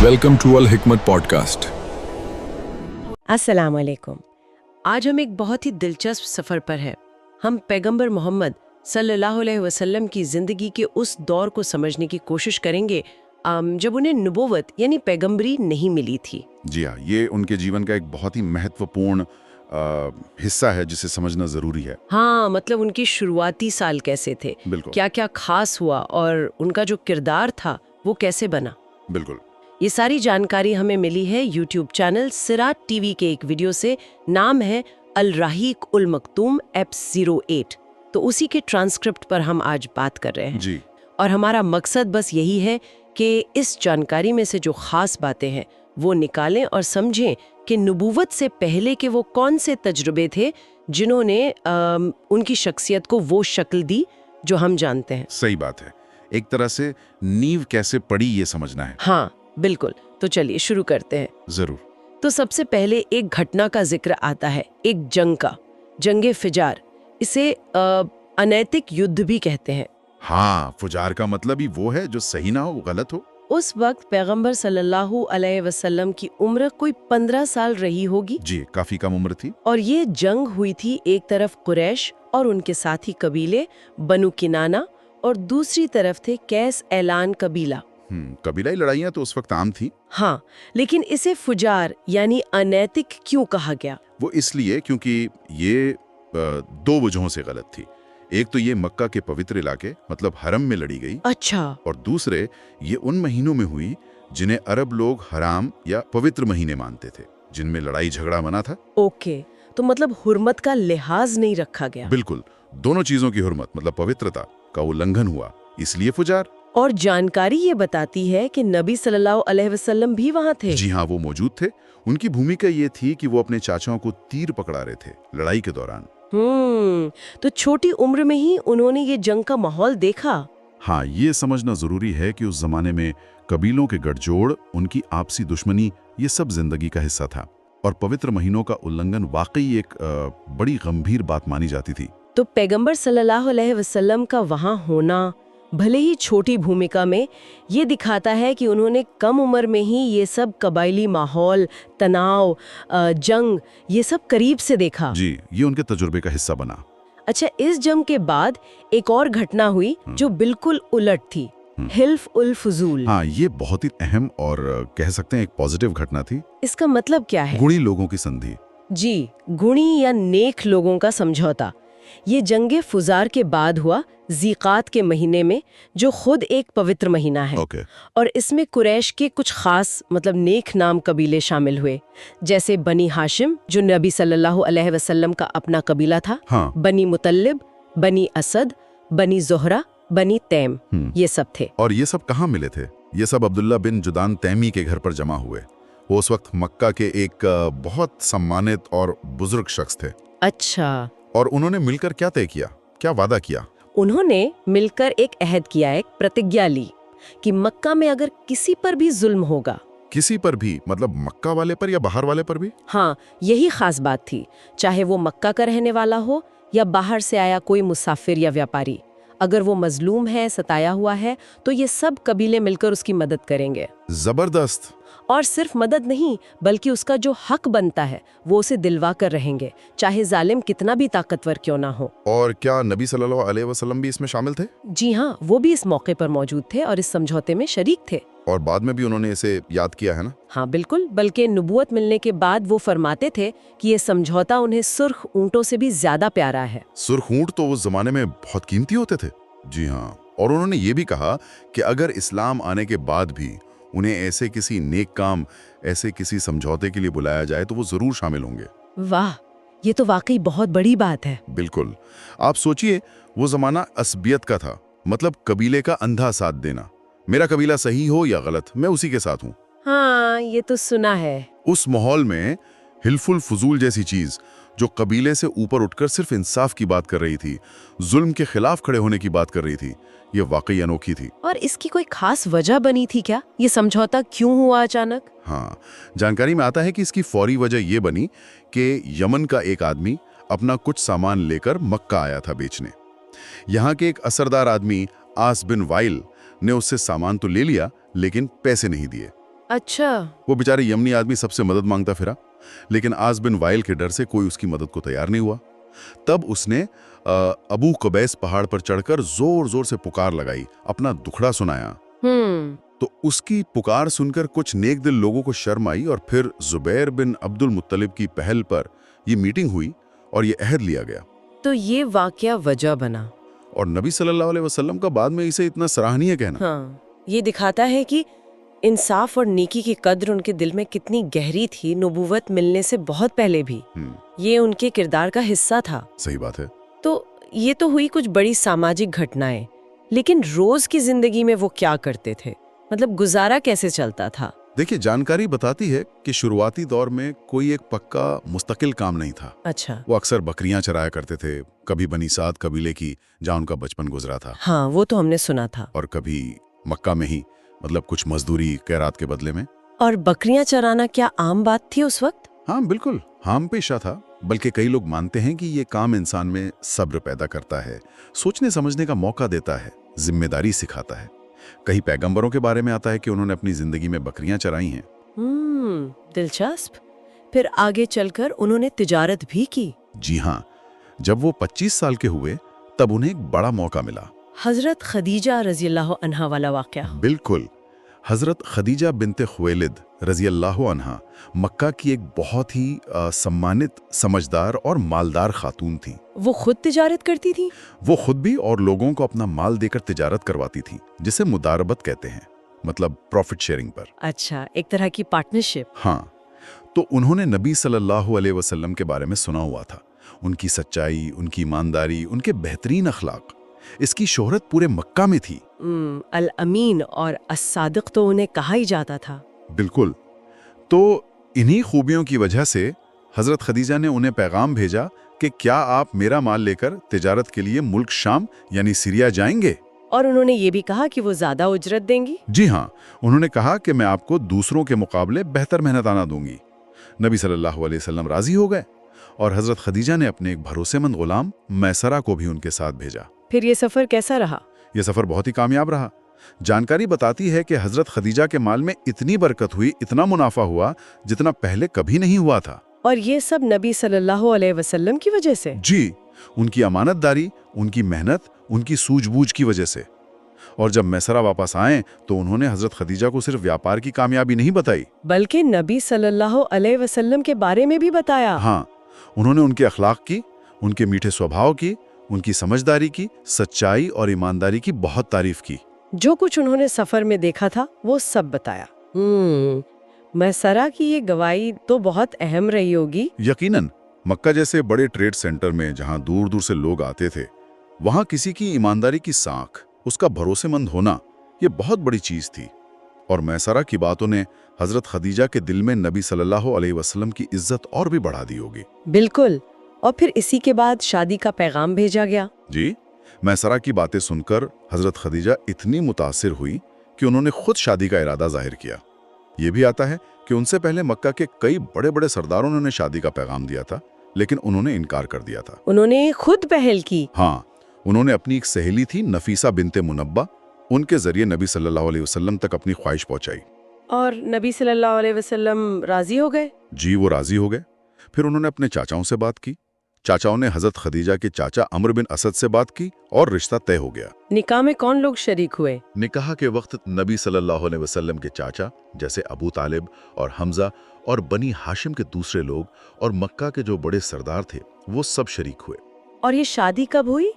Welcome to अल हिकमत podcast. अस्सलाम वालेकुम। आज हम एक बहुत ही दिलचस्प सफ़र पर हैं। हम पैगंबर मोहम्मद सल्लल्लाहु अलैहि वसल्लम की ज़िंदगी के उस दौर को समझने की कोशिश करेंगे जब उन्हें नबूवत यानी पैगंबरी नहीं मिली थी। जी हाँ, ये उनके जीवन का एक बहुत ही महत्वपूर्ण हिस्सा है जिसे समझना ज़रूरी है। हाँ, मतलब उनकी शुरुआती साल कैसे थे, बिल्कुल। क्या क्या खास हुआ और उनका जो किरदार था वो कैसे बना। बिल्कुल। ये सारी जानकारी हमें मिली है यूट्यूब चैनल सिरात टीवी के एक वीडियो से। नाम है अल राहीक उल मकतूम F08। तो उसी के ट्रांसक्रिप्ट पर हम आज बात कर रहे हैं जी। और हमारा मकसद बस यही है कि इस जानकारी में से जो खास बातें हैं वो निकालें और समझें कि नबूवत से पहले के वो कौन से तजुर्बे थे जिन्होंने उनकी शख्सियत को वो शक्ल दी जो हम जानते हैं। सही बात है। एक तरह से नींव कैसे पड़ी ये समझना है। हाँ बिल्कुल। तो चलिए शुरू करते हैं। जरूर। तो सबसे पहले एक घटना का जिक्र आता है, एक जंग का, जंगे फिजार। इसे अनैतिक युद्ध भी कहते हैं। हाँ, फुजार का मतलब ही वो है जो सही ना हो, गलत हो। उस वक्त पैगंबर सल्लल्लाहु अलैहि वसल्लम की उम्र कोई 15 साल रही होगी। जी, काफी कम उम्र थी। और ये जंग हुई थी एक तरफ कुरैश और उनके साथी कबीले बनु किनाना और दूसरी तरफ थे कैस ऐलान कबीला। कबीलाई लड़ाइयाँ तो उस वक्त आम थी। हाँ, लेकिन इसे फुजार यानी अनैतिक क्यों कहा गया? वो इसलिए क्योंकि ये दो वजहों से गलत थी। एक तो ये मक्का के पवित्र इलाके मतलब हरम में लड़ी गई। अच्छा। और दूसरे ये उन महीनों में हुई जिन्हें अरब लोग हराम या पवित्र महीने मानते थे, जिनमें लड़ाई झगड़ा मना था। ओके, तो मतलब हुर्मत का लिहाज नहीं रखा गया। बिल्कुल, दोनों चीजों की हुर्मत मतलब पवित्रता का उल्लंघन हुआ, इसलिए फुजार। और जानकारी ये बताती है कि नबी सल्लल्लाहु अलैहि वसल्लम भी वहाँ थे। जी हाँ, वो मौजूद थे। उनकी भूमिका ये थी कि वो अपने चाचाओं को तीर पकड़ा रहे थे लड़ाई के दौरान। तो छोटी उम्र में ही उन्होंने ये जंग का माहौल देखा। हाँ, ये समझना जरूरी है कि उस जमाने में कबीलों के गठजोड़, उनकी आपसी दुश्मनी, ये सब जिंदगी का हिस्सा था और पवित्र महीनों का उल्लंघन वाकई एक बड़ी गंभीर बात मानी जाती थी। तो पैगंबर सल्लल्लाहु अलैहि वसल्लम का वहाँ होना, भले ही छोटी भूमिका में, ये दिखाता है कि उन्होंने कम उम्र में ही ये सब कबायली माहौल, तनाव, जंग, ये सब करीब से देखा। जी, ये उनके तजुर्बे का हिस्सा बना। अच्छा, इस जंग के बाद एक और घटना हुई जो बिल्कुल उलट थी, हिल्फ उल फुजूल। हाँ, ये बहुत ही अहम और कह सकते हैं एक पॉजिटिव घटना थी। इसका मतलब क्या है? गुणी लोगों की संधि। जी, गुणी या नेक लोगों का समझौता। ये जंगे फुजार के बाद हुआ, ज़ीक़ात के महीने में, जो खुद एक पवित्र महीना है। और इसमें कुरैश के कुछ खास मतलब नेक नाम कबीले शामिल हुए, जैसे बनी हाशिम जो नबी सल्लल्लाहु अलैहि वसल्लम का अपना कबीला था। हाँ। बनी मुतल्लिब, बनी असद, बनी जोहरा, बनी तैम, ये सब थे। और ये सब कहाँ मिले थे? ये सब अब्दुल्ला बिन जुदान तैमी के घर पर जमा हुए। वो उस वक्त मक्का के एक बहुत सम्मानित और बुजुर्ग शख्स थे। अच्छा। और उन्होंने मिलकर क्या तय किया, क्या वादा किया? उन्होंने मिलकर एक अहद किया, एक प्रतिज्ञा ली कि मक्का में अगर किसी पर भी जुल्म होगा। किसी पर भी मतलब मक्का वाले पर या बाहर वाले पर भी? हाँ, यही खास बात थी। चाहे वो मक्का का रहने वाला हो या बाहर से आया कोई मुसाफिर या व्यापारी, अगर वो मजलूम है, सताया हुआ है, तो ये सब कबीले मिलकर उसकी मदद करेंगे। जबरदस्त। और सिर्फ मदद नहीं, बल्कि उसका जो हक बनता है वो उसे दिलवा कर रहेंगे, चाहे जालिम कितना भी ताकतवर क्यों ना हो। और क्या नबी सल्लल्लाहु अलैहि वसल्लम भी इसमें शामिल थे? जी हाँ, वो भी इस मौके पर मौजूद थे और इस समझौते में शरीक थे। और बाद में भी उन्होंने इसे याद किया है ना? हाँ बिल्कुल, बल्कि नबूवत मिलने के बाद वो फरमाते थे कि ये समझौता उन्हें सुर्ख ऊंटों से भी ज्यादा प्यारा है। सुर्ख ऊंट तो उस जमाने में बहुत कीमती होते थे। जी हाँ, और उन्होंने ये भी कहा कि अगर इस्लाम आने के बाद भी उन्हें ऐसे किसी नेक काम, ऐसे किसी समझौते के लिए बुलाया जाए तो वो जरूर शामिल होंगे। वाह, ये तो वाकई बहुत बड़ी बात है। बिल्कुल। आप सोचिए, वो जमाना असबियत का था, मतलब कबीले का अंधा साथ देना। मेरा कबीला सही हो या गलत, मैं उसी के साथ हूँ। हाँ, ये तो सुना है। उस माहौल में हिल्फुल फुजूल जैसी चीज, जो कबीले से ऊपर उठकर सिर्फ इंसाफ की बात कर रही थी, जुल्म के खिलाफ खड़े होने की बात कर रही थी, ये वाकई अनोखी थी। और इसकी कोई खास वजह बनी थी क्या? ये समझौता क्यों हुआ अचानक? हाँ, जानकारी में आता है कि इसकी फौरी वजह ये बनी कि यमन का एक आदमी अपना कुछ सामान लेकर मक्का आया था बेचने। यहाँ के एक असरदार आदमी आस बिन वाइल ने उससे सामान तो ले लिया, लेकिन पैसे नहीं दिए। अच्छा। वो बेचारे यमनी आदमी सबसे मदद मांगता फिरा, लेकिन आस बिन वाइल के डर से कोई उसकी मदद को तैयार नहीं हुआ। तब उसने अबू कुबैस पहाड़ पर चढ़कर जोर जोर से पुकार लगाई, अपना दुखड़ा सुनाया। तो उसकी पुकार सुनकर कुछ नेक दिल लोगों को शर्म आई और फिर जुबैर बिन अब्दुल मुत्तलिब की पहल पर यह मीटिंग हुई और ये अहद लिया गया। तो ये वाकया वजह बना और नबी सल्लल्लाहु अलैहि वसल्लम का बाद में इसे इतना सराहनीय कहना। हाँ, ये दिखाता है कि इंसाफ और नेकी की कद्र उनके दिल में कितनी गहरी थी, नबूवत मिलने से बहुत पहले भी। ये उनके किरदार का हिस्सा था। सही बात है। तो ये तो हुई कुछ बड़ी सामाजिक घटनाएं, लेकिन रोज की जिंदगी में वो क्या करते थे, मतलब गुजारा कैसे चलता था? देखिए, जानकारी बताती है कि शुरुआती दौर में कोई एक पक्का मुस्तकिल काम नहीं था। अच्छा। वो अक्सर बकरियां चराया करते थे, कभी बनी साद कबीले की जहाँ उनका बचपन गुजरा था। हाँ, वो तो हमने सुना था। और कभी मक्का में ही, मतलब कुछ मजदूरी कैरात के बदले में। और बकरियां चराना क्या आम बात थी उस वक्त? हाँ बिल्कुल, आम पेशा था। बल्कि कई लोग मानते हैं कि ये काम इंसान में सब्र पैदा करता है, सोचने समझने का मौका देता है, जिम्मेदारी सिखाता है। कई पैगंबरों के बारे में आता है कि उन्होंने अपनी जिंदगी में बकरियां चराई हैं। दिलचस्प। फिर आगे चलकर उन्होंने तिजारत भी की। जी हाँ, जब वो 25 साल के हुए तब उन्हें एक बड़ा मौका मिला। हजरत खदीजा रज़ियल्लाहु अन्हा वाला वाकया। बिल्कुल, हजरत खदीजा बिनते खुवैलिद रज़ियल्लाहु अन्हा मक्का की एक बहुत ही सम्मानित, समझदार और मालदार खातून थी। वो खुद तिजारत करती थी? वो खुद भी और लोगों को अपना माल देकर तिजारत करवाती थी, जिसे मुदारबत कहते हैं, मतलब प्रॉफिट शेयरिंग पर। अच्छा, एक तरह की पार्टनरशिप। हाँ, तो उन्होंने नबी सल्लल्लाहु अलैहि वसल्लम के बारे में सुना हुआ था, उनकी सच्चाई, उनकी ईमानदारी, उनके बेहतरीन अखलाक। इसकी शोहरत पूरे मक्का में थी। अल अमीन और अस्सादिक तो उन्हें कहा ही जाता था। बिल्कुल। तो इन्हीं खूबियों की वजह से हजरत खदीजा ने उन्हें पैगाम भेजा कि क्या आप मेरा माल लेकर तिजारत के लिए मुल्क शाम यानी सीरिया जाएंगे? और उन्होंने ये भी कहा कि वो ज्यादा उजरत देंगी। जी हाँ, उन्होंने कहा कि मैं आपको दूसरों के मुकाबले बेहतर मेहनताना दूंगी। नबी सल्लल्लाहु अलैहि वसल्लम राजी हो गए और हजरत खदीजा ने अपने एक भरोसेमंद गुलाम मैसरा को भी उनके साथ भेजा। फिर ये सफर कैसा रहा? यह सफर बहुत ही कामयाब रहा। जानकारी बताती है कि हजरत खदीजा के माल में इतनी बरकत हुई, इतना मुनाफा हुआ जितना पहले कभी नहीं हुआ था। और ये सब नबी सल्लल्लाहु अलैहि वसल्लम की वजह से? जी, उनकी अमानतदारी, उनकी मेहनत, उनकी सूझबूझ की वजह से। और जब मैसरा वापस आए तो उन्होंने हजरत खदीजा को सिर्फ व्यापार की कामयाबी नहीं बताई, बल्कि नबी सल्लल्लाहु अलैहि वसल्लम के बारे में भी बताया। हाँ, उन्होंने उनके अखलाक की, उनके मीठे स्वभाव की, उनकी समझदारी की, सच्चाई और ईमानदारी की बहुत तारीफ की। जो कुछ उन्होंने सफर में देखा था वो सब बताया। मैसरा की ये गवाही तो बहुत अहम रही होगी। यकीनन, मक्का जैसे बड़े ट्रेड सेंटर में जहां दूर दूर से लोग आते थे, वहां किसी की ईमानदारी की साख, उसका भरोसेमंद होना, ये बहुत बड़ी चीज थी। और मैसरा की बातों ने हजरत खदीजा के दिल में नबी सल्लल्लाहु अलैहि वसल्लम की इज्जत और भी बढ़ा दी होगी। बिल्कुल। और फिर इसी के बाद शादी का पैगाम भेजा गया। जी, मैसरा की बातें सुनकर हजरत खदीजा इतनी मुतासिर हुई कि उन्होंने खुद शादी का इरादा जाहिर किया। ये भी आता है कि उनसे पहले मक्का के कई बड़े बड़े सरदारों ने उन्हें शादी का पैगाम दिया था, लेकिन उन्होंने इनकार कर दिया था। उन्होंने खुद पहल की? हाँ, उन्होंने अपनी एक सहेली थी नफीसा बिनते मुनब्बा, उनके जरिए नबी सल्लल्लाहु अलैहि वसल्लम तक अपनी ख्वाहिश पहुंचाई। और नबी सल्लल्लाहु अलैहि वसल्लम राजी हो गए? जी, वो राजी हो गए। फिर उन्होंने अपने चाचाओं से बात की। चाचाओं ने हजरत खदीजा के चाचा अमर बिन असद से बात की और रिश्ता तय हो गया। निकाह में कौन लोग शरीक हुए? निकाह के वक्त नबी सल्लल्लाहु अलैहि वसल्लम के चाचा जैसे अबू तालिब और हमजा और बनी हाशिम के दूसरे लोग और मक्का के जो बड़े सरदार थे वो सब शरीक हुए। और ये शादी कब हुई?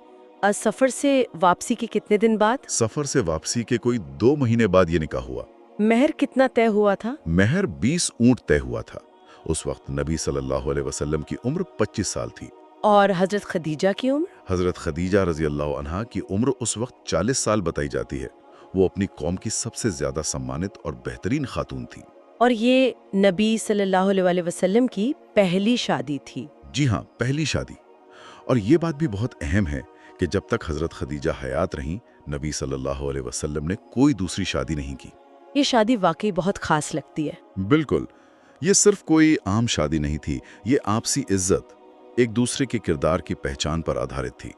सफर से वापसी के कितने दिन बाद? सफर से वापसी के कोई 2 महीने बाद ये निकाह हुआ। महर कितना तय हुआ था? महर 20 ऊंट तय हुआ था। उस वक्त नबी सल्लल्लाहु अलैहि वसल्लम की उम्र 25 साल थी। और हजरत खदीजा की उम्र? हजरत खदीजा रज़ियल्लाहु अन्हा की उम्र उस वक्त 40 साल बताई जाती है। वो अपनी कौम की सबसे ज्यादा सम्मानित और बेहतरीन खातून थी। और ये नबी सल्लल्लाहु अलैहि वसल्लम की पहली शादी थी? जी हाँ, पहली शादी। और ये बात भी बहुत अहम है कि जब तक हजरत खदीजा हयात रहीं, नबी सल्लल्लाहु अलैहि वसल्लम ने कोई दूसरी शादी नहीं की। ये शादी वाकई बहुत खास लगती है। बिल्कुल, ये सिर्फ कोई आम शादी नहीं थी, ये आपसी इज्जत, एक दूसरे के किरदार की पहचान पर आधारित थी।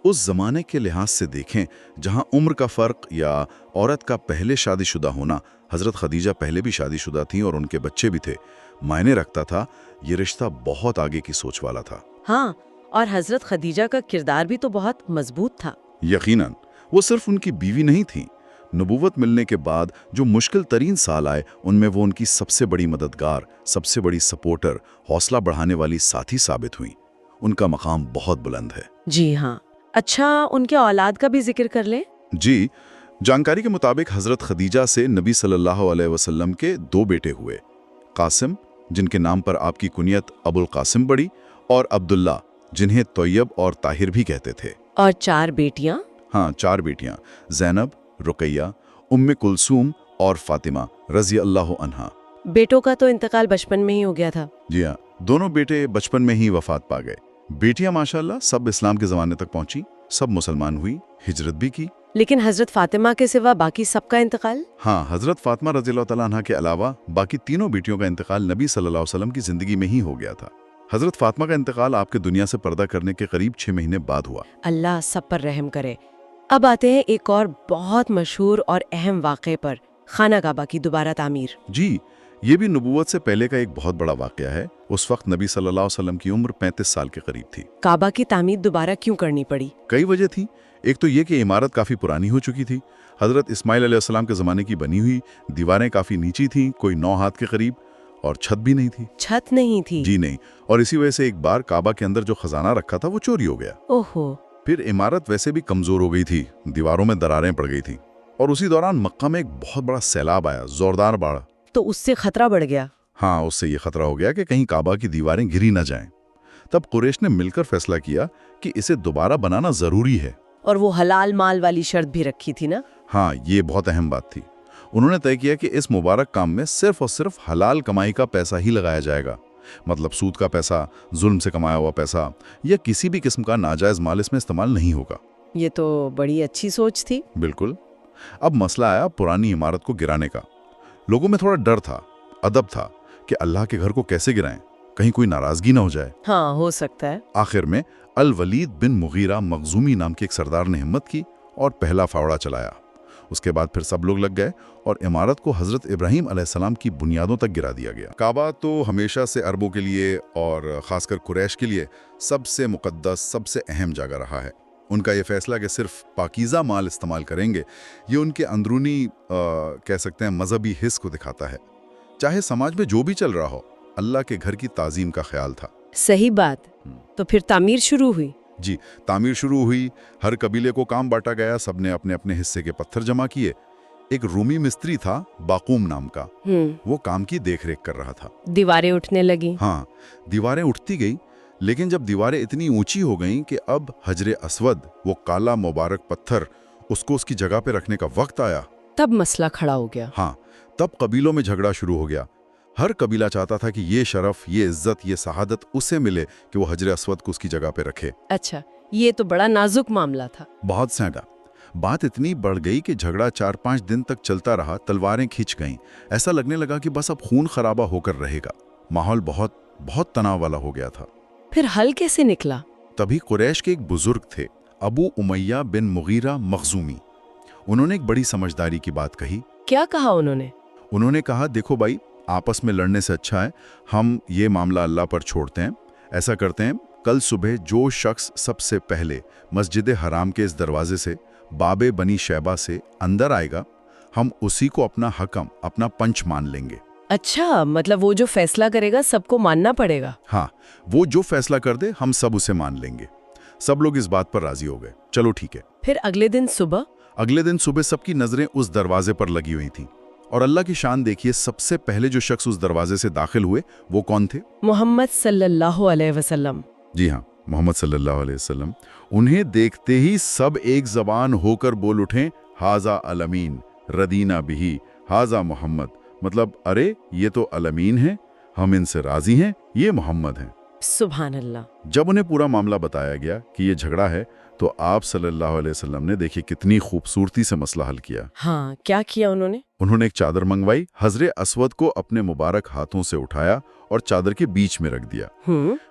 उस जमाने के लिहाज से देखें जहां उम्र का फर्क या औरत का पहले शादीशुदा होना, हजरत खदीजा पहले भी शादीशुदा थीं और उनके बच्चे भी थे, मायने रखता था। ये रिश्ता बहुत आगे की सोच वाला था। हाँ, और हजरत खदीजा का किरदार भी तो बहुत मजबूत था। यकीनन वो सिर्फ उनकी बीवी नहीं थी। नबूवत मिलने के बाद जो मुश्किल तरीन साल आए, उनमें वो उनकी सबसे बड़ी मददगार, सबसे बड़ी सपोर्टर, हौसला बढ़ाने वाली साथी साबित हुई। उनका मकाम बहुत बुलंद है। जी हाँ। अच्छा, उनके औलाद का भी जिक्र कर लें। जी, जानकारी के मुताबिक हजरत खदीजा से नबी सल्लल्लाहु अलैहि वसल्लम के 2 बेटे हुए। कासिम, जिनके नाम पर आपकी कुनियत अबुल कासिम पड़ी, और अब्दुल्ला, जिन्हें तोयब और ताहिर भी कहते थे। और 4 बेटियां। हाँ, 4 बेटियां, ज़ैनब, रुकैया, उम्मे कुलसूम और फातिमा रज़ी अल्लाह अन्हा। बेटों का तो इंतकाल बचपन में ही हो गया था। जी हाँ, दोनों बेटे बचपन में ही वफात पा गए। बेटियां माशाल्लाह सब इस्लाम के ज़माने तक पहुंची, सब मुसलमान हुई, हिजरत भी की। लेकिन हजरत फातिमा के सिवा बाकी सबका इंतकाल? हाँ, हजरत फातिमा रज़ियल्लाहु तआला अन्हा के अलावा बाकी तीनों बेटियों का इंतकाल नबी सल्लल्लाहु अलैहि वसल्लम की जिंदगी में ही हो गया था। हजरत फातिमा का इंतकाल आपके दुनिया से पर्दा करने के करीब 6 महीने बाद हुआ। अल्लाह सब पर रहम करे। अब आते हैं एक और बहुत मशहूर और अहम वाक़े पर, खाना काबा की दोबारा तामीर। जी, ये भी नबूवत से पहले का एक बहुत बड़ा वाक़या है। उस वक्त नबी सल्लल्लाहु अलैहि वसल्लम की उम्र 35 साल के करीब थी। काबा की तामीर दोबारा क्यों करनी पड़ी? कई वजह थी। एक तो ये कि इमारत काफ़ी पुरानी हो चुकी थी, हज़रत इस्माइल अलैहिस्सलाम के ज़माने की बनी हुई, दीवारें काफ़ी नीची थीं, कोई 9 हाथ के करीब, और छत भी नहीं थी। छत नहीं थी? जी नहीं। और इसी वजह से एक बार काबा के अंदर जो खजाना रखा था वो चोरी हो गया। ओहो। फिर इमारत वैसे भी कमज़ोर हो गई थी, दीवारों में दरारें पड़ गई थी, और उसी दौरान मक्का में एक बहुत बड़ा सैलाब आया, जोरदार बाढ़। तो उससे खतरा बढ़ गया। हाँ, उससे ये खतरा हो गया कि कहीं काबा की दीवारें गिरी न जाएं। तब कुरैश ने मिलकर फैसला किया कि इसे दोबारा बनाना ज़रूरी है। और वो हलाल माल वाली शर्त भी रखी थी ना? हाँ, ये बहुत अहम बात थी। उन्होंने तय किया कि इस मुबारक काम में सिर्फ और सिर्फ हलाल कमाई का पैसा ही लगाया जाएगा। मतलब सूद का पैसा, जुल्म से कमाया हुआ पैसा या किसी भी किस्म का नाजायज़ माल इसमें इस्तेमाल नहीं होगा। ये तो बड़ी अच्छी सोच थी। बिल्कुल। अब मसला आया पुरानी इमारत को गिराने का। लोगों में थोड़ा डर था, अदब था कि अल्लाह के घर को कैसे गिराएं, कहीं कोई नाराजगी ना हो जाए। हाँ, हो सकता है। आखिर में अल वलीद बिन मुगीरा मखजूमी नाम के एक सरदार ने हिम्मत की और पहला फावड़ा चलाया। उसके बाद फिर सब लोग लग गए और इमारत को हज़रत इब्राहीम अलैहिस्सलाम की बुनियादों तक गिरा दिया गया। काबा तो हमेशा से अरबों के लिए और ख़ासकर कुरैश के लिए सबसे मुक़द्दस, सबसे अहम जगह रहा है। उनका ये फैसला कि सिर्फ पाकीज़ा माल इस्तेमाल करेंगे, ये उनके अंदरूनी कह सकते हैं मजहबी हिस्स को दिखाता है। चाहे समाज में जो भी चल रहा हो, अल्लाह के घर की ताज़ीम का ख्याल था। सही बात। तो फिर तामीर शुरू हुई। जी, तामीर शुरू हुई। हर कबीले को काम बांटा गया, सबने अपने अपने हिस्से के पत्थर जमा किए। एक रूमी मिस्त्री था बाकूम नाम का, वो काम की देखरेख कर रहा था। दीवारें उठने लगी। हाँ, दीवारें उठती गई, लेकिन जब दीवारें इतनी ऊंची हो गईं कि अब हजरे अस्वद, वो काला मुबारक पत्थर, उसको उसकी जगह पे रखने का वक्त आया, तब मसला खड़ा हो गया। हाँ, तब कबीलों में झगड़ा शुरू हो गया। हर कबीला चाहता था कि ये शरफ, ये इज्जत, ये शहादत उसे मिले कि वो हजरे अस्वद को उसकी जगह पे रखे। अच्छा, ये तो बड़ा नाजुक मामला था। बहुत सैंडा। बात इतनी बढ़ गई कि झगड़ा 4-5 दिन तक चलता रहा। तलवारें खिंच गईं। ऐसा लगने लगा कि बस अब खून खराबा होकर रहेगा। माहौल बहुत बहुत तनाव वाला हो गया था। फिर हल कैसे निकला? तभी कुरैश के एक बुजुर्ग थे, अबू उमैया बिन मुगीरा मखजूमी। उन्होंने एक बड़ी समझदारी की बात कही। क्या कहा उन्होंने? उन्होंने कहा, देखो भाई, आपस में लड़ने से अच्छा है हम ये मामला अल्लाह पर छोड़ते हैं। ऐसा करते हैं, कल सुबह जो शख्स सबसे पहले मस्जिद हराम के इस दरवाजे से बाबे बनी शैबा से अंदर आएगा, हम उसी को अपना हकम, अपना पंच मान लेंगे। अच्छा, मतलब वो जो फैसला करेगा सबको मानना पड़ेगा? हाँ, वो जो फैसला कर दे हम सब उसे मान लेंगे। सब लोग इस बात पर राजी हो गए। चलो ठीक है। फिर अगले दिन सुबह सबकी नजरें उस दरवाजे पर लगी हुई थीं। और अल्लाह की शान देखिए, सबसे पहले जो शख्स उस दरवाजे से दाखिल हुए वो कौन थे? मोहम्मद सल्लल्लाहु अलैहि वसल्लम। जी हाँ, मोहम्मद सल्लल्लाहु अलैहि वसल्लम। उन्हें देखते ही सब एक जबान होकर बोल उठे, हाजा अलमीन रदीना बिही हाजा मोहम्मद। मतलब अरे ये तो अलमीन है, हम इनसे राजी हैं, ये मोहम्मद हैं। सुभान अल्लाह। जब उन्हें पूरा मामला बताया गया कि ये झगड़ा है, तो आप सल्लल्लाहु अलैहि वसल्लम ने देखिए कितनी खूबसूरती से मसला हल किया। हाँ, क्या किया उन्होंने? उन्होंने एक चादर मंगवाई, हजरे अस्वद को अपने मुबारक हाथों से उठाया और चादर के बीच में रख दिया।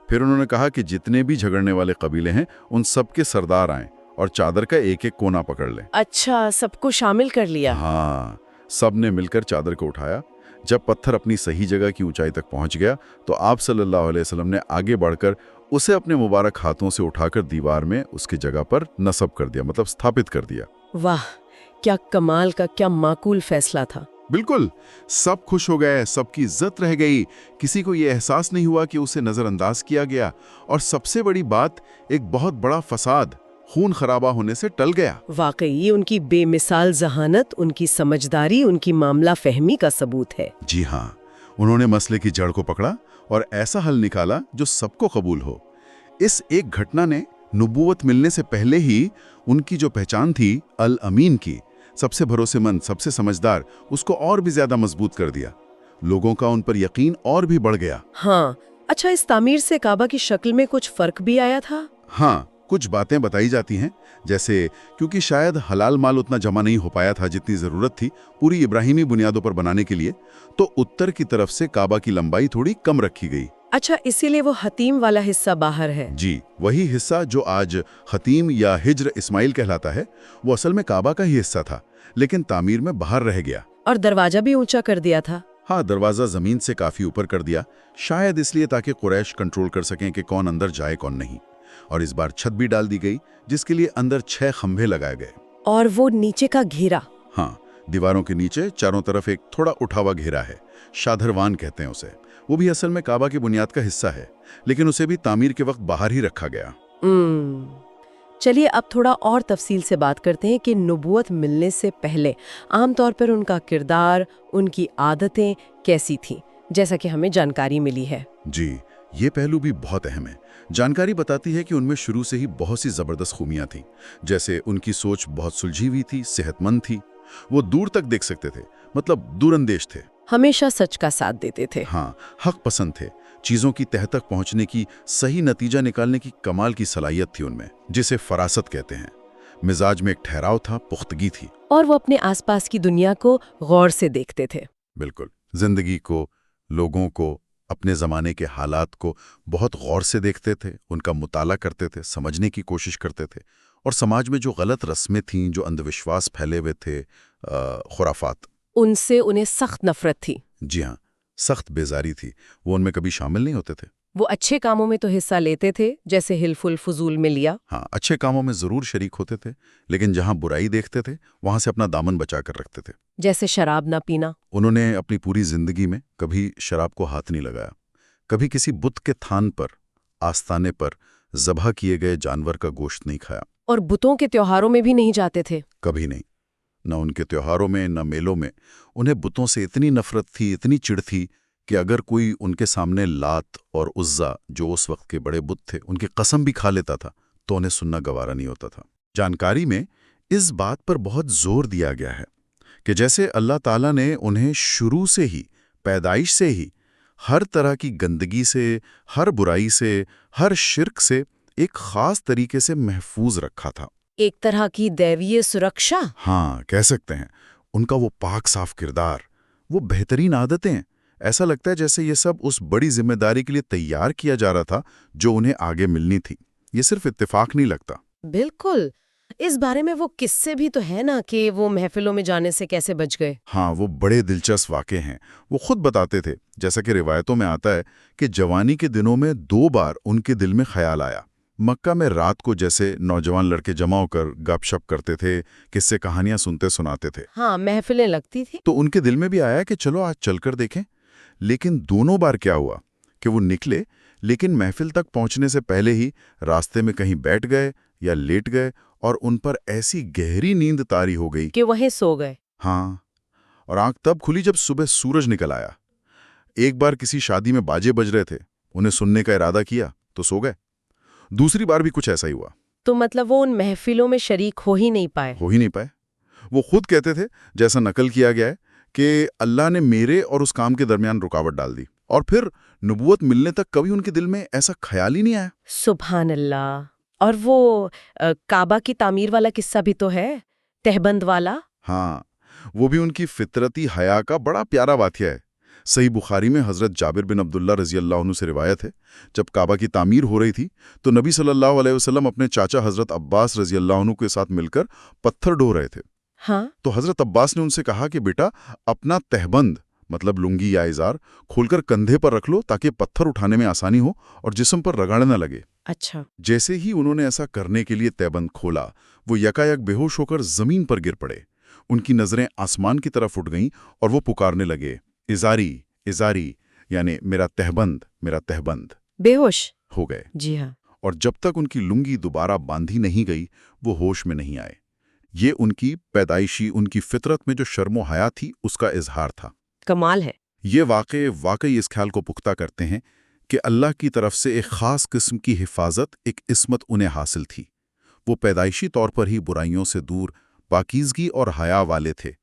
फिर उन्होंने कहा कि जितने भी झगड़ने वाले कबीले हैं उन सब के सरदार आएं और चादर का एक एक कोना पकड़ लें। अच्छा, सबको शामिल कर लिया। हाँ, सब ने मिलकर चादर को उठाया। जब पत्थर अपनी सही जगह की ऊंचाई तक पहुंच गया तो आप सल्लल्लाहु अलैहि वसल्लम ने आगे बढ़कर उसे अपने मुबारक हाथों से उठाकर दीवार में उसकी जगह पर नस्ब कर दिया, मतलब स्थापित कर दिया। वाह, क्या कमाल का, क्या माकूल फैसला था। बिल्कुल, सब खुश हो गए, सबकी इज्जत रह गई, किसी को यह एहसास नहीं हुआ कि उसे नजरअंदाज किया गया। और सबसे बड़ी बात, एक बहुत बड़ा फसाद, खून खराबा होने से टल गया। वाकई उनकी बेमिसाल जहानत, उनकी समझदारी, उनकी मामला फहमी का सबूत है। जी हाँ, उन्होंने मसले की जड़ को पकड़ा और ऐसा हल निकाला जो सबको कबूल हो। इस एक घटना ने नुबुव्वत मिलने से पहले ही उनकी जो पहचान थी अल अमीन की, सबसे भरोसेमंद, सबसे समझदार, उसको और भी ज्यादा मजबूत कर दिया। लोगों का उन पर यकीन और भी बढ़ गया। हाँ, अच्छा, इस तामीर से काबा की शक्ल में कुछ फर्क भी आया था? हाँ, कुछ बातें बताई जाती हैं, जैसे क्योंकि शायद हलाल माल उतना जमा नहीं हो पाया था जितनी जरूरत थी पूरी इब्राहिमी बुनियादों पर बनाने के लिए, तो उत्तर की तरफ से काबा की लंबाई थोड़ी कम रखी गई। अच्छा, इसीलिए वो हतीम वाला हिस्सा बाहर है। जी, वही हिस्सा जो आज हतीम या हिज्र इस्माइल कहलाता है, वो असल में काबा का ही हिस्सा था, लेकिन तामीर में बाहर रह गया। और दरवाजा भी ऊंचा कर दिया था। हाँ, दरवाजा जमीन से काफी ऊपर कर दिया, शायद इसलिए ताकि कुरैश कंट्रोल कर सकें कि कौन अंदर जाए कौन नहीं। और इस बार छत भी डाल दी गई, जिसके लिए अंदर 6 खंभे लगाए गए। और वो नीचे का घेरा? हाँ, दीवारों के नीचे चारों तरफ एक थोड़ा उठा हुआ घेरा है, शाधरवान कहते हैं उसे। वो भी असल में काबा की बुनियाद का हिस्सा है, लेकिन उसे भी तामीर के वक्त बाहर ही रखा गया। चलिए अब थोड़ा और तफसील से बात करते हैं कि नुबुव्वत मिलने से पहले आमतौर पर उनका किरदार, उनकी आदतें कैसी थीं, जैसा कि हमें जानकारी मिली है। जी, ये पहलू भी बहुत अहम है। जानकारी बताती है कि उनमें शुरू से ही बहुत सी जबरदस्त खूबियां थीं, जैसे उनकी सोच बहुत सुलझी हुई थी, सेहतमंद थी, वो दूर तक देख सकते थे, मतलब दूरंदेश थे, हमेशा सच का साथ देते थे। हाँ, हक पसंद थे, चीजों की तह तक पहुंचने की, सही नतीजा निकालने की कमाल की सलाहियत थी उनमें, जिसे फरासत कहते हैं। मिजाज में एक ठहराव था, पुख्तगी थी, और वो अपने आसपास की दुनिया को गौर से देखते थे। बिल्कुल, जिंदगी को, लोगों को, अपने ज़माने के हालात को बहुत गौर से देखते थे, उनका मुताला करते थे, समझने की कोशिश करते थे। और समाज में जो गलत रस्में थीं, जो अंधविश्वास फैले हुए थे, खुराफात, उनसे उन्हें सख्त नफरत थी। जी हाँ, सख्त बेजारी थी, वो उनमें कभी शामिल नहीं होते थे। वो अच्छे कामों में तो हिस्सा लेते थे, जैसे हिलफुल फजूल में लिया। हाँ, अच्छे कामों में जरूर शरीक होते थे, लेकिन जहाँ बुराई देखते थे वहां से अपना दामन बचा कर रखते थे। जैसे शराब ना पीना। उन्होंने अपनी पूरी जिंदगी में कभी शराब को हाथ नहीं लगाया, कभी किसी बुत के थान पर, आस्ताने पर ज़बह किए गए जानवर का गोश्त नहीं खाया। और बुतों के त्योहारों में भी नहीं जाते थे। कभी नहीं, न उनके त्योहारों में न मेलों में। उन्हें बुतों से इतनी नफरत थी, इतनी चिढ़ थी कि अगर कोई उनके सामने लात और उज्जा, जो उस वक्त के बड़े बुत थे, उनकी कसम भी खा लेता था तो उन्हें सुनना गवारा नहीं होता था। जानकारी में इस बात पर बहुत जोर दिया गया है कि जैसे अल्लाह ताला ने उन्हें शुरू से ही, पैदाइश से ही, हर तरह की गंदगी से, हर बुराई से, हर शिर्क से एक खास तरीके से महफूज रखा था। एक तरह की दैवीय सुरक्षा। हाँ, कह सकते हैं। उनका वो पाक साफ किरदार, वो बेहतरीन आदतें, ऐसा लगता है जैसे ये सब उस बड़ी जिम्मेदारी के लिए तैयार किया जा रहा था जो उन्हें आगे मिलनी थी। ये सिर्फ इत्तेफाक नहीं लगता। बिल्कुल, इस बारे में वो किस्से भी तो है ना कि वो महफिलों में जाने से कैसे बच गए। हाँ, वो बड़े दिलचस्प वाक़े हैं। वो खुद बताते थे, जैसा कि रिवायतों में आता है कि जवानी के दिनों में 2 बार उनके दिल में ख्याल आया। मक्का में रात को जैसे नौजवान लड़के जमा होकर गपशप करते थे, किस्से कहानियां सुनते सुनाते थे। हाँ, महफिलें लगती थी। तो उनके दिल में भी आया कि चलो आज चलकर देखें। लेकिन दोनों बार क्या हुआ कि वो निकले, लेकिन महफिल तक पहुंचने से पहले ही रास्ते में कहीं बैठ गए या लेट गए और उन पर ऐसी गहरी नींद तारी हो गई कि वहीं सो गए। हाँ, और आंख तब खुली जब सुबह सूरज निकल आया। एक बार किसी शादी में बाजे बज रहे थे, उन्हें सुनने का इरादा किया तो सो गए। दूसरी बार भी कुछ ऐसा ही हुआ। तो मतलब वो उन महफिलों में शरीक हो ही नहीं पाए। वो खुद कहते थे, जैसा नकल किया गया है, कि अल्लाह ने मेरे और उस काम के दरमियान रुकावट डाल दी। और फिर नबूवत मिलने तक कभी उनके दिल में ऐसा ख्याल ही नहीं आया। सुभान अल्लाह। और वो काबा की तामीर वाला किस्सा भी तो है, तहबंद वाला। हाँ, वो भी उनकी फितरती हया का बड़ा प्यारा वाक़या है। सही बुखारी में हज़रत जाबिर बिन अब्दुल्ला रज़ी अल्लाह अन्हु से रिवायत है, जब काबा की तामीर हो रही थी तो नबी सल्लल्लाहु अलैहि वसल्लम अपने चाचा हज़रत अब्बास रज़ी अल्लाह अन्हु के साथ मिलकर पत्थर ढो रहे थे। हाँ। तो हज़रत अब्बास ने उनसे कहा कि बेटा, अपना तहबंद मतलब लुंगी या इजार खोलकर कंधे पर रख लो ताकि पत्थर उठाने में आसानी हो और जिस्म पर रगड़ न लगे। अच्छा। जैसे ही उन्होंने ऐसा करने के लिए तहबंद खोला, वो यकायक बेहोश होकर जमीन पर गिर पड़े। उनकी नजरें आसमान की तरफ उठ गईं और वो पुकारने लगे, इजारी इजारी, यानी मेरा तहबंद। बेहोश हो गए। जी हाँ। और जब तक उनकी लुंगी दोबारा बांधी नहीं गई, वो होश में नहीं आए। ये उनकी पैदाइशी, उनकी फितरत में जो शर्मो हया थी, उसका इजहार था। कमाल है। ये वाकई इस ख्याल को पुख्ता करते हैं कि अल्लाह की तरफ से एक ख़ास किस्म की हिफाजत, एक इस्मत उन्हें हासिल थी। वो पैदाइशी तौर पर ही बुराइयों से दूर, पाकीज़गी और हया वाले थे।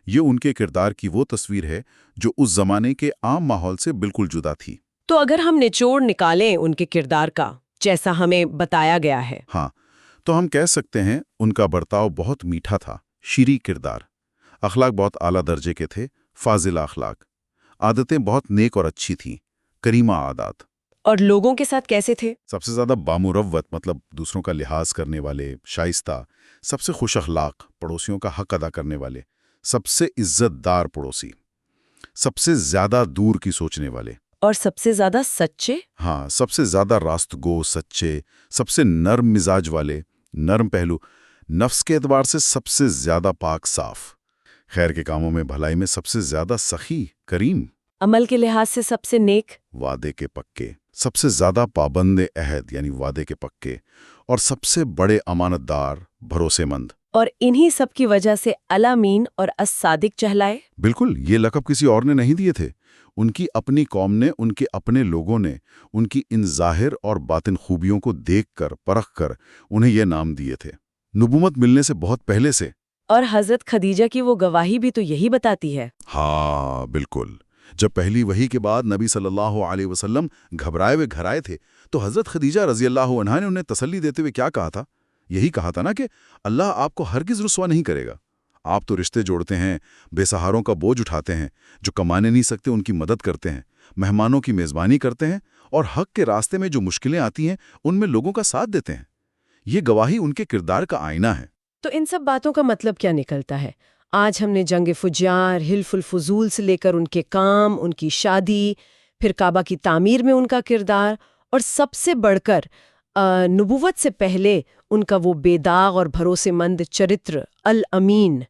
ये उनके किरदार की वो तस्वीर है जो उस ज़माने के आम माहौल से बिल्कुल जुदा थी। तो अगर हम निचोड़ निकालें उनके किरदार का, जैसा हमें बताया गया है, हाँ, तो हम कह सकते हैं उनका बर्ताव बहुत मीठा था, शीरी किरदार, अखलाक बहुत आला दर्जे के थे, फाजिला अखलाक, आदतें बहुत नेक और अच्छी थीं, करीमा आदात। और लोगों के साथ कैसे थे? सबसे ज़्यादा बामुरव्वत मतलब दूसरों का लिहाज करने वाले, शाइस्ता, सबसे खुश अखलाक, पड़ोसियों का हक अदा करने वाले, सबसे इज्जतदार पड़ोसी, सबसे ज़्यादा दूर की सोचने वाले, और सबसे ज्यादा सच्चे। हाँ, सबसे ज़्यादा रास्तगो, सच्चे, सबसे नर्म मिजाज वाले, नर्म पहलू, नफ्स के एतबार से सबसे ज़्यादा पाक साफ, खैर के कामों में भलाई में सबसे ज़्यादा सखी, करीम, अमल के लिहाज से सबसे नेक, वादे के पक्के, सबसे ज़्यादा पाबंद अहद यानी वादे के पक्के, और सबसे बड़े अमानतदार, भरोसेमंद। और इन्हीं सब की वजह से अल-अमीन और अस-सादिक चहलाए। बिल्कुल, ये लक़ब किसी और ने नहीं दिए थे। उनकी अपनी कौम ने, उनके अपने लोगों ने उनकी इन ज़ाहिर और बातिन खूबियों को देखकर, परखकर उन्हें ये नाम दिए थे, नबूवत मिलने से बहुत पहले से। और हजरत खदीजा की वो गवाही भी तो यही बताती है। हाँ, बिल्कुल। जब पहली वही के बाद नबी सल्लल्लाहु अलैहि वसल्लम घबराए हुए घर आए थे, तो हज़रत खदीजा रज़ी अल्लाह अन्हा ने उन्हें तसल्ली देते हुए क्या कहा था? यही कहा था ना कि अल्लाह आपको हरगिज़ रुस्वा नहीं करेगा। आप तो रिश्ते जोड़ते हैं, बेसहारों का बोझ उठाते हैं, जो कमाने नहीं सकते उनकी मदद करते हैं, मेहमानों की मेज़बानी करते हैं और हक के रास्ते में जो मुश्किलें आती हैं उनमें लोगों का साथ देते हैं। ये गवाही उनके किरदार का आईना है। तो इन सब बातों का मतलब क्या निकलता है? आज हमने जंग फुजार, हिल्फुल फुजूल से लेकर उनके काम, उनकी शादी, फिर काबा की तामीर में उनका किरदार, और सबसे बढ़कर नबूवत से पहले उनका वो बेदाग और भरोसेमंद चरित्र अल-अमीन,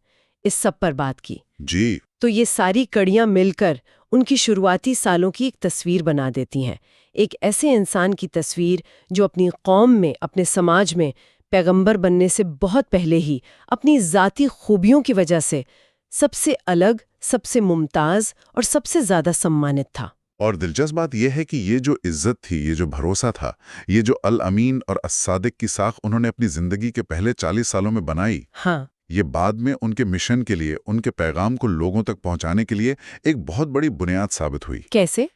इस सब पर बात की। जी। तो ये सारी कड़ियां मिलकर उनकी शुरुआती सालों की एक तस्वीर बना देती हैं। एक ऐसे इंसान की तस्वीर जो अपनी कौम में, अपने समाज में पैगंबर बनने से बहुत पहले ही अपनी ज़ाती खूबियों की वजह से सबसे अलग, सबसे मुमताज़ और सबसे ज़्यादा सम्मानित था। और दिलचस्प बात यह है कि ये जो इज्जत थी, ये जो भरोसा था, ये जो अल-अमीन और अस-सादिक की साख उन्होंने अपनी ज़िंदगी के पहले 40 सालों में बनाई, हाँ, ये बाद में उनके मिशन के लिए, उनके पैगाम को लोगों तक पहुंचाने के लिए एक बहुत बड़ी बुनियाद साबित हुई। कैसे?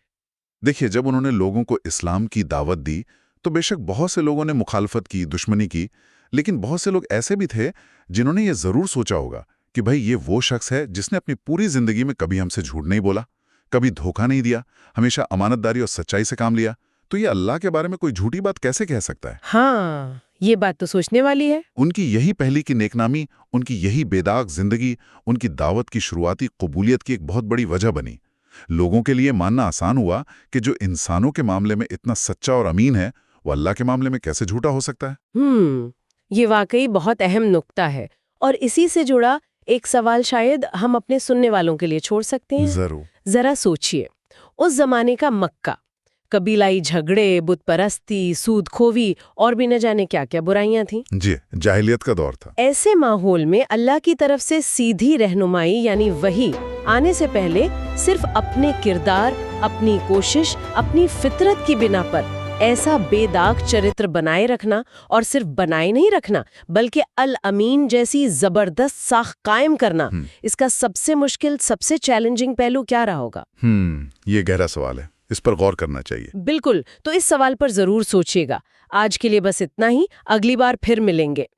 देखिए, जब उन्होंने लोगों को इस्लाम की दावत दी, तो बेशक बहुत से लोगों ने मुखालफत की, दुश्मनी की, लेकिन बहुत से लोग ऐसे भी थे जिन्होंने ये ज़रूर सोचा होगा कि भाई ये वो शख्स है जिसने अपनी पूरी ज़िंदगी में कभी हमसे झूठ नहीं बोला, कभी धोखा नहीं दिया, हमेशा अमानतदारी और सच्चाई से काम लिया, तो ये अल्लाह के बारे में कोई झूठी बात कैसे कह सकता है? हाँ, ये बात तो सोचने वाली है। उनकी यही पहली की नेकनामी, उनकी यही बेदाग जिंदगी, उनकी दावत की शुरुआती कबूलियत की एक बहुत बड़ी वजह बनी। लोगों के लिए मानना आसान हुआ कि जो इंसानों के मामले में इतना सच्चा और अमीन है, वो अल्लाह के मामले में कैसे झूठा हो सकता है। ये वाकई बहुत अहम नुक्ता है। और इसी से जुड़ा एक सवाल शायद हम अपने सुनने वालों के लिए छोड़ सकते हैं। जरूर। जरा सोचिए, उस जमाने का मक्का, कबीलाई झगड़े, बुत परस्ती, सूद खोवी और भी न जाने क्या क्या बुराइयां थीं। जी, जाहिलियत का दौर था। ऐसे माहौल में अल्लाह की तरफ से सीधी रहनुमाई यानी वही आने से पहले सिर्फ अपने किरदार, अपनी कोशिश, अपनी फितरत की बिना पर ऐसा बेदाग चरित्र बनाए रखना, और सिर्फ बनाए नहीं रखना बल्कि अल-अमीन जैसी जबरदस्त साख कायम करना, इसका सबसे मुश्किल, सबसे चैलेंजिंग पहलू क्या रहा होगा? ये गहरा सवाल है, इस पर गौर करना चाहिए। बिल्कुल, तो इस सवाल पर जरूर सोचिएगा। आज के लिए बस इतना ही, अगली बार फिर मिलेंगे।